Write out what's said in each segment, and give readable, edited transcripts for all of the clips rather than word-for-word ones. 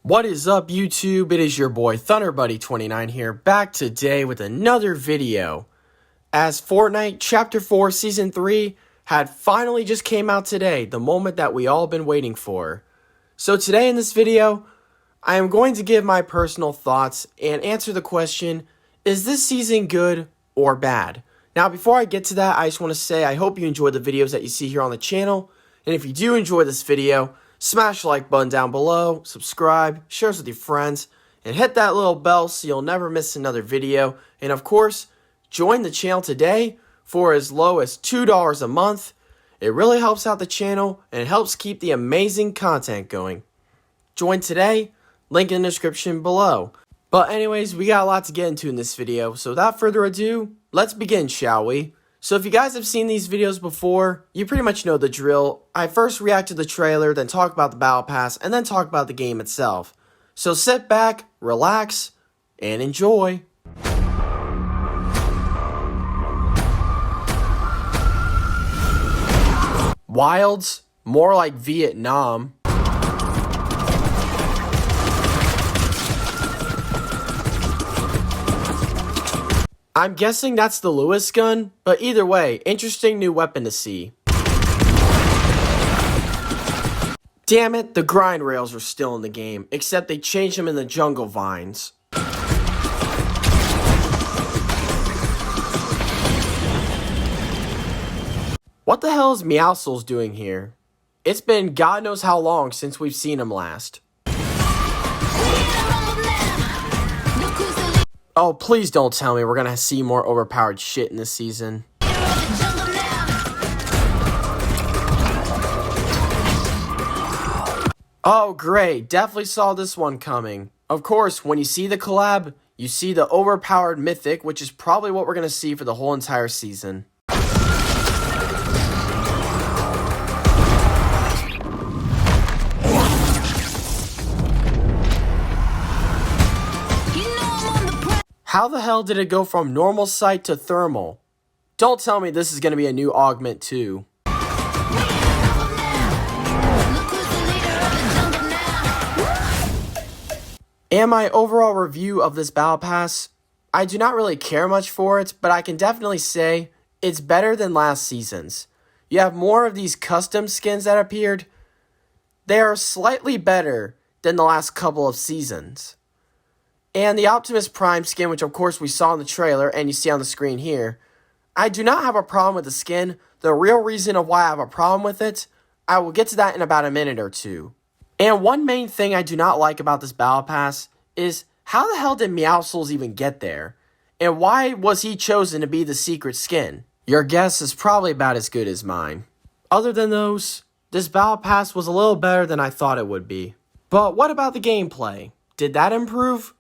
What is up, YouTube? It is your boy ThunderBuddy29 here, back today with another video. As Fortnite Chapter 4 Season 3 had finally just came out today, the moment that we all been waiting for. So today in this video, I am going to give my personal thoughts and answer the question, is this season good or bad? Now before I get to that, I just want to say I hope you enjoy the videos that you see here on the channel. And if you do enjoy this video, smash the like button down below, subscribe, share this with your friends, and hit that little bell so you'll never miss another video. And of course, join the channel today for as low as $2 a month. It really helps out the channel and helps keep the amazing content going. Join today, link in the description below. But anyways, we got a lot to get into in this video, so without further ado, let's begin, shall we? So if you guys have seen these videos before, you pretty much know the drill. I first react to the trailer, then talk about the Battle Pass, and then talk about the game itself. So sit back, relax, and enjoy. Wilds, more like Vietnam. I'm guessing that's the Lewis gun, but either way, interesting new weapon to see. Damn it, the grind rails are still in the game, except they changed them in the jungle vines. What the hell is Meowscles doing here? It's been God knows how long since we've seen him last. Oh, please don't tell me we're gonna see more overpowered shit in this season. Oh, great. Definitely saw this one coming. Of course, when you see the collab, you see the overpowered mythic, which is probably what we're gonna see for the whole entire season. How the hell did it go from normal sight to thermal? Don't tell me this is going to be a new augment too. And my overall review of this Battle Pass, I do not really care much for it, but I can definitely say it's better than last season's. You have more of these custom skins that appeared. They are slightly better than the last couple of seasons. And the Optimus Prime skin, which of course we saw in the trailer and you see on the screen here, I do not have a problem with the skin. The real reason of why I have a problem with it, I will get to that in about a minute or two. And one main thing I do not like about this Battle Pass is how the hell did Meowscles even get there? And why was he chosen to be the secret skin? Your guess is probably about as good as mine. Other than those, this Battle Pass was a little better than I thought it would be. But what about the gameplay? Did that improve?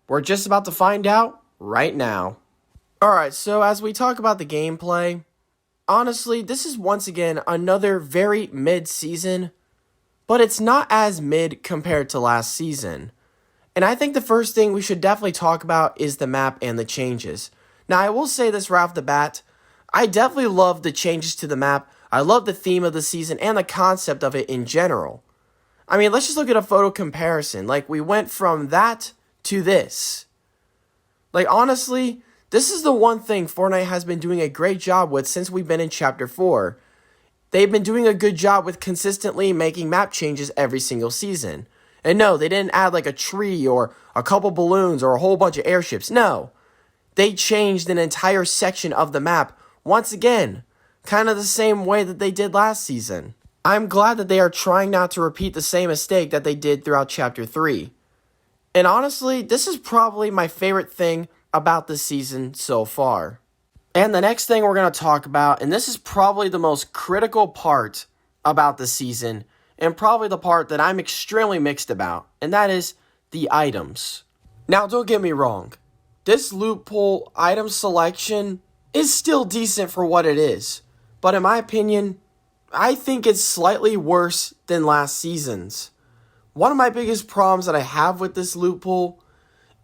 We're just about to find out right now. Alright, so as we talk about the gameplay, honestly, this is once again another very mid-season, but it's not as mid compared to last season. And I think the first thing we should definitely talk about is the map and the changes. Now, I will say this right off the bat, I definitely love the changes to the map. I love the theme of the season and the concept of it in general. I mean, let's just look at a photo comparison. Like, we went from that to this. Like, honestly, this is the one thing Fortnite has been doing a great job with since we've been in Chapter 4. They've been doing a good job with consistently making map changes every single season. And no, they didn't add like a tree or a couple balloons or a whole bunch of airships. No, they changed an entire section of the map once again, kind of the same way that they did last season. I'm glad that they are trying not to repeat the same mistake that they did throughout Chapter 3. And honestly, this is probably my favorite thing about this season so far. And the next thing we're going to talk about, and this is probably the most critical part about the season, and probably the part that I'm extremely mixed about, and that is the items. Now, don't get me wrong. This loophole item selection is still decent for what it is. But in my opinion, I think it's slightly worse than last season's. One of my biggest problems that I have with this loophole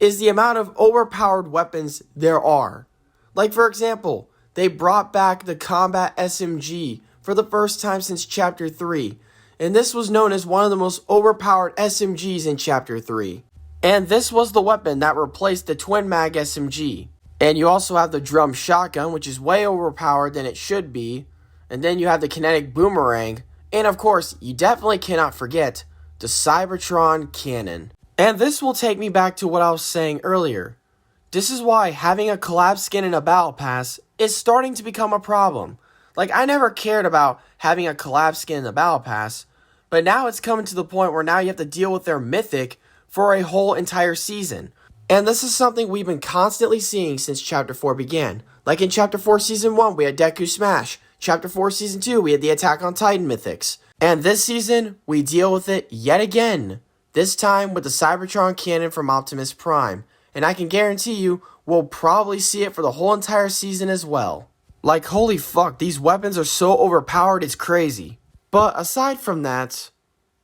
is the amount of overpowered weapons there are. Like, for example, they brought back the combat SMG for the first time since Chapter 3. and this was known as one of the most overpowered SMGs in Chapter 3. And this was the weapon that replaced the Twin Mag SMG. And you also have the Drum Shotgun, which is way overpowered than it should be. And then you have the Kinetic Boomerang. And of course, you definitely cannot forget the Cybertron Cannon. And this will take me back to what I was saying earlier. This is why having a collab skin in a Battle Pass is starting to become a problem. Like, I never cared about having a collab skin in the Battle Pass, but now it's coming to the point where now you have to deal with their Mythic for a whole entire season. And this is something we've been constantly seeing since Chapter 4 began. Like in Chapter 4 Season 1, we had Deku Smash. Chapter 4 Season 2, we had the Attack on Titan Mythics. And this season, we deal with it yet again. This time with the Cybertron Cannon from Optimus Prime. And I can guarantee you, we'll probably see it for the whole entire season as well. Like, holy fuck, these weapons are so overpowered, it's crazy. But aside from that,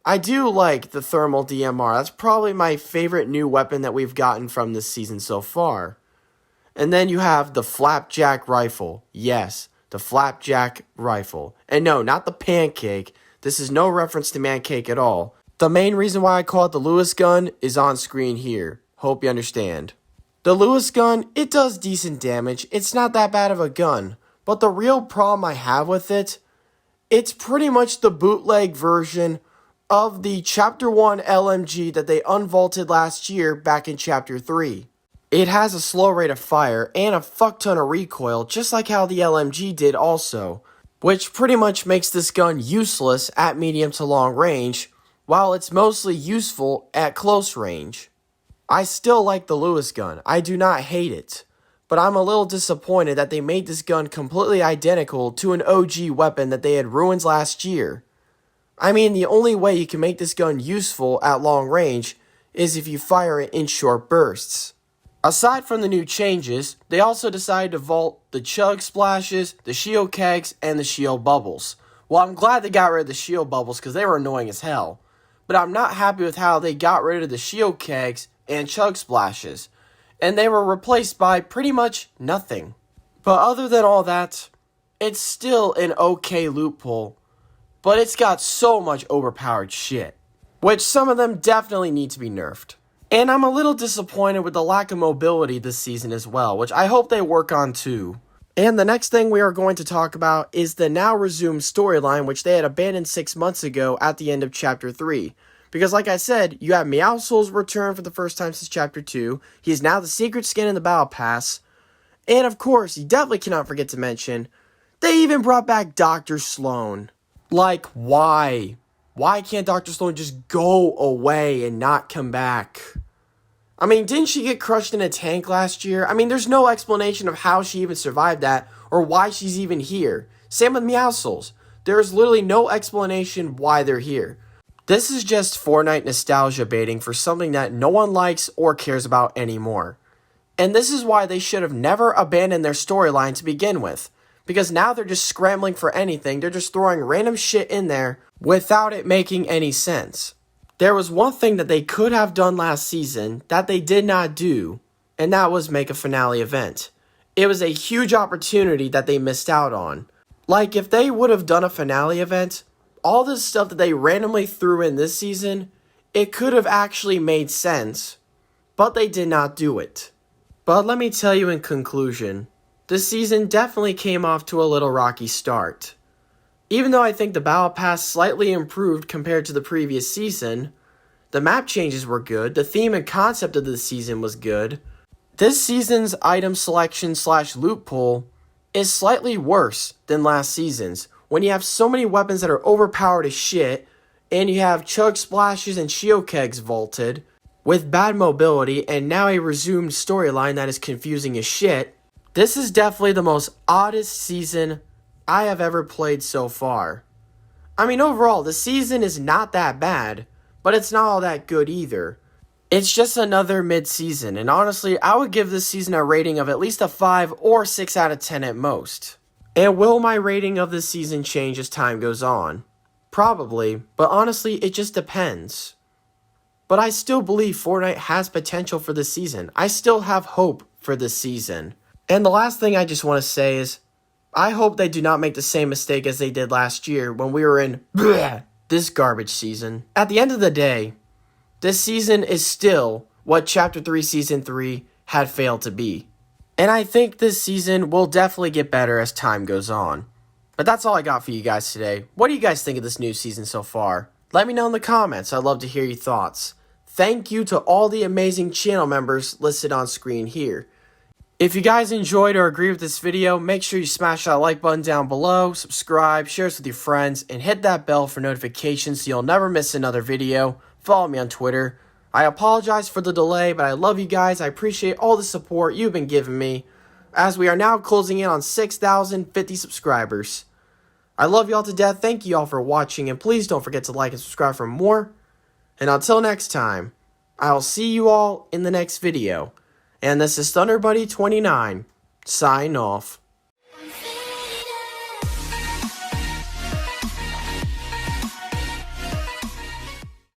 I do like the Thermal DMR. That's probably my favorite new weapon that we've gotten from this season so far. And then you have the Flapjack Rifle. Yes, the Flapjack Rifle. And no, not the Pancake. This is no reference to Mancake at all. The main reason why I call it the Lewis gun is on screen here. Hope you understand. The Lewis gun, it does decent damage. It's not that bad of a gun. But the real problem I have with it, it's pretty much the bootleg version of the Chapter 1 LMG that they unvaulted last year back in Chapter 3. It has a slow rate of fire and a fuck ton of recoil, just like how the LMG did also, which pretty much makes this gun useless at medium to long range, while it's mostly useful at close range. I still like the Lewis gun, I do not hate it, but I'm a little disappointed that they made this gun completely identical to an OG weapon that they had ruined last year. I mean, the only way you can make this gun useful at long range is if you fire it in short bursts. Aside from the new changes, they also decided to vault the Chug Splashes, the Shield Kegs, and the Shield Bubbles. Well, I'm glad they got rid of the Shield Bubbles because they were annoying as hell. But I'm not happy with how they got rid of the Shield Kegs and Chug Splashes, and they were replaced by pretty much nothing. But other than all that, it's still an okay loophole, but it's got so much overpowered shit, which some of them definitely need to be nerfed. And I'm a little disappointed with the lack of mobility this season as well, which I hope they work on too. And the next thing we are going to talk about is the now resumed storyline, which they had abandoned 6 months ago at the end of Chapter 3. Because like I said, you have Meowscles return for the first time since Chapter 2. He is now the secret skin in the Battle Pass. And of course, you definitely cannot forget to mention, they even brought back Dr. Slone. Like, why? Why can't Dr. Slone just go away and not come back? I mean, didn't she get crushed in a tank last year? I mean, there's no explanation of how she even survived that or why she's even here. Same with Meowscles. There's literally no explanation why they're here. This is just Fortnite nostalgia baiting for something that no one likes or cares about anymore. And this is why they should have never abandoned their storyline to begin with. Because now they're just scrambling for anything, they're just throwing random shit in there without it making any sense. There was one thing that they could have done last season that they did not do, and that was make a finale event. It was a huge opportunity that they missed out on. Like, if they would have done a finale event, all this stuff that they randomly threw in this season, it could have actually made sense, but they did not do it. But let me tell you in conclusion, this season definitely came off to a little rocky start. Even though I think the Battle Pass slightly improved compared to the previous season, the map changes were good, the theme and concept of the season was good, this season's item selection / loot pool is slightly worse than last season's, when you have so many weapons that are overpowered as shit, and you have Chug Splashes and Shield Kegs vaulted, with bad mobility, and now a resumed storyline that is confusing as shit. This is definitely the most oddest season I have ever played so far. I mean, overall, the season is not that bad, but it's not all that good either. It's just another mid-season, and honestly, I would give this season a rating of at least a 5 or 6 out of 10 at most. And will my rating of this season change as time goes on? Probably, but honestly, it just depends. But I still believe Fortnite has potential for this season. I still have hope for this season. And the last thing I just want to say is, I hope they do not make the same mistake as they did last year when we were in this garbage season. At the end of the day, this season is still what Chapter 3 Season 3 had failed to be. And I think this season will definitely get better as time goes on. But that's all I got for you guys today. What do you guys think of this new season so far? Let me know in the comments. I'd love to hear your thoughts. Thank you to all the amazing channel members listed on screen here. If you guys enjoyed or agree with this video, make sure you smash that like button down below, subscribe, share this with your friends, and hit that bell for notifications so you'll never miss another video. Follow me on Twitter. I apologize for the delay, but I love you guys. I appreciate all the support you've been giving me, as we are now closing in on 6,050 subscribers. I love you all to death. Thank you all for watching, and please don't forget to like and subscribe for more. And until next time, I'll see you all in the next video. And this is ThunderBuddy29, sign off.